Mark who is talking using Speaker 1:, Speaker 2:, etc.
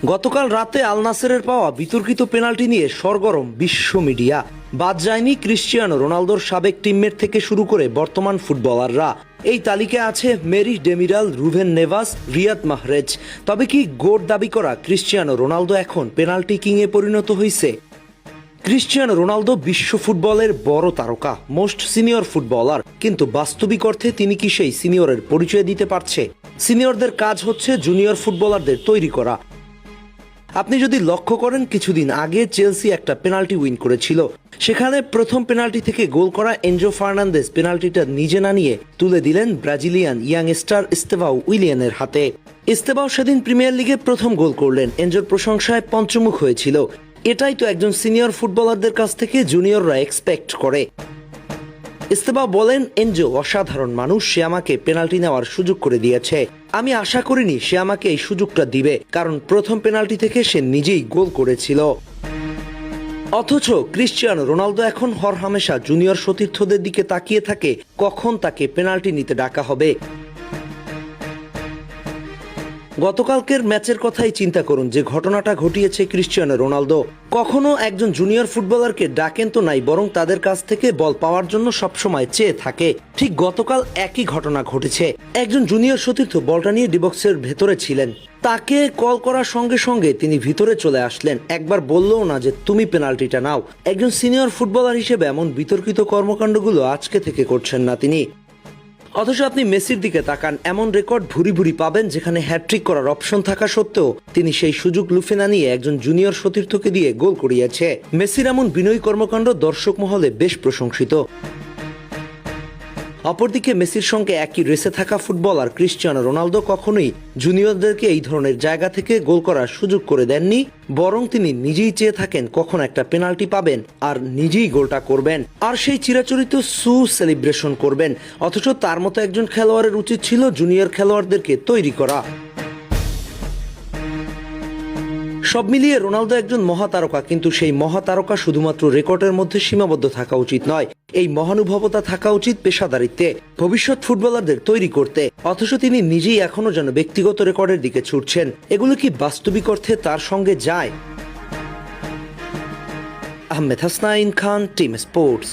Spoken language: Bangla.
Speaker 1: গতকাল রাতে আল নাসেরের পাওয়া বিতর্কিত পেনাল্টি নিয়ে সরগরম বিশ্ব মিডিয়া। বাদ যায়নি ক্রিশ্চিয়ানো রোনালদোর সাবেক টিমমেট থেকে শুরু করে বর্তমান ফুটবলাররা। এই তালিকায় আছে Merih Demiral, Ruben Neves, Riyad Mahrez. তবে কি গোট দাবি করা ক্রিশ্চিয়ানো রোনালদো এখন পেনাল্টি কিংয়ে পরিণত হয়েছে? ক্রিশ্চিয়ানো রোনালদো বিশ্ব ফুটবলের বড় তারকা, মোস্ট সিনিয়র ফুটবলার, কিন্তু বাস্তবিক অর্থে তিনি কি সেই সিনিয়রের পরিচয় দিতে পারছে? সিনিয়রদের কাজ হচ্ছে জুনিয়র ফুটবলারদের তৈরি করা। আপনি যদি লক্ষ্য করেন, কিছুদিন আগে চেলসি একটা পেনাল্টি উইন করেছিল। সেখানে প্রথম পেনাল্টি থেকে গোল করা এনজো ফার্নান্দেজ পেনাল্টিটা নিজে না নিয়ে তুলে দিলেন ব্রাজিলিয়ান ইয়াং স্টার এস্তেভাও উইলিয়ানের হাতে। এস্তেভাও সেদিন প্রিমিয়ার লিগে প্রথম গোল করলেন, এনজোর প্রশংসায় পঞ্চমুখ হয়েছিল। এটাই তো একজন সিনিয়র ফুটবলারদের কাছ থেকে জুনিয়ররা এক্সপেক্ট করে। এস্তেভাও বলেন, এনজো অসাধারণ মানুষ, সে আমাকে পেনাল্টি নেওয়ার সুযোগ করে দিয়েছে। আমি আশা করিনি সে আমাকে এই সুযোগটা দিবে, কারণ প্রথম পেনাল্টি থেকে সে নিজেই গোল করেছিল। অথচ ক্রিশ্চিয়ানো রোনালদো এখন হরহামেশা জুনিয়র সতীর্থদের দিকে তাকিয়ে থাকে, কখন তাকে পেনাল্টি নিতে ডাকা হবে। গতকালকের ম্যাচের কথাই চিন্তা করুন, যে ঘটনাটা ঘটিয়েছে ক্রিশ্চিয়ানো রোনালদো। কখনো একজন জুনিয়র ফুটবলারকে ডাকেন তো নাই, বরং তাদের কাছ থেকে বল পাওয়ার জন্য সবসময় চেয়ে থাকে। ঠিক গতকাল একই ঘটনা ঘটেছে। একজন জুনিয়র সতীর্থ বলটা নিয়ে ডিবক্সের ভেতরে ছিলেন, তাকে কল করার সঙ্গে সঙ্গে তিনি ভিতরে চলে আসলেন। একবার বললেও না যে তুমি পেনাল্টিটা নাও। একজন সিনিয়র ফুটবলার হিসেবে এমন বিতর্কিত কর্মকাণ্ডগুলো আজকে থেকে করছেন না তিনি। অথচ আপনি মেসির দিকে তাকান, এমন রেকর্ড ভুরি ভুরি পাবেন যেখানে হ্যাট্রিক করার অপশন থাকা সত্ত্বেও তিনি সেই সুযোগ লুফে না নিয়ে একজন জুনিয়র সতীর্থকে দিয়ে গোল করিয়েছে। মেসির এমন বিনয়ী কর্মকাণ্ড দর্শক মহলে বেশ প্রশংসিত। অপরদিকে মেসির সঙ্গে একই রেসে থাকা ফুটবলার ক্রিশ্চিয়ানো রোনালদো কখনোই জুনিয়রদেরকে এই ধরনের জায়গা থেকে গোল করার সুযোগ করে দেননি, বরং তিনি নিজেই চেয়ে থাকেন কখন একটা পেনাল্টি পাবেন আর নিজেই গোলটা করবেন, আর সেই চিরাচরিত সেলিব্রেশন করবেন। অথচ তার মতো একজন খেলোয়াড়ের উচিত ছিল জুনিয়র খেলোয়াড়দেরকে তৈরি করা। সব মিলিয়ে রোনালদো একজন মহাতারকা, কিন্তু সেই মহাতারকা শুধুমাত্র রেকর্ডের মধ্যে সীমাবদ্ধ থাকা উচিত নয়। এই মহানুভবতা থাকা উচিত পেশাদারিত্বে, ভবিষ্যৎ ফুটবলারদের তৈরি করতে। অথচ তিনি নিজেই এখনো যেন ব্যক্তিগত রেকর্ডের দিকে ছুটছেন। এগুলো কি বাস্তবিক অর্থে তার সঙ্গে যায়? আহমেদ হাসনাইন খান, টিম স্পোর্টস।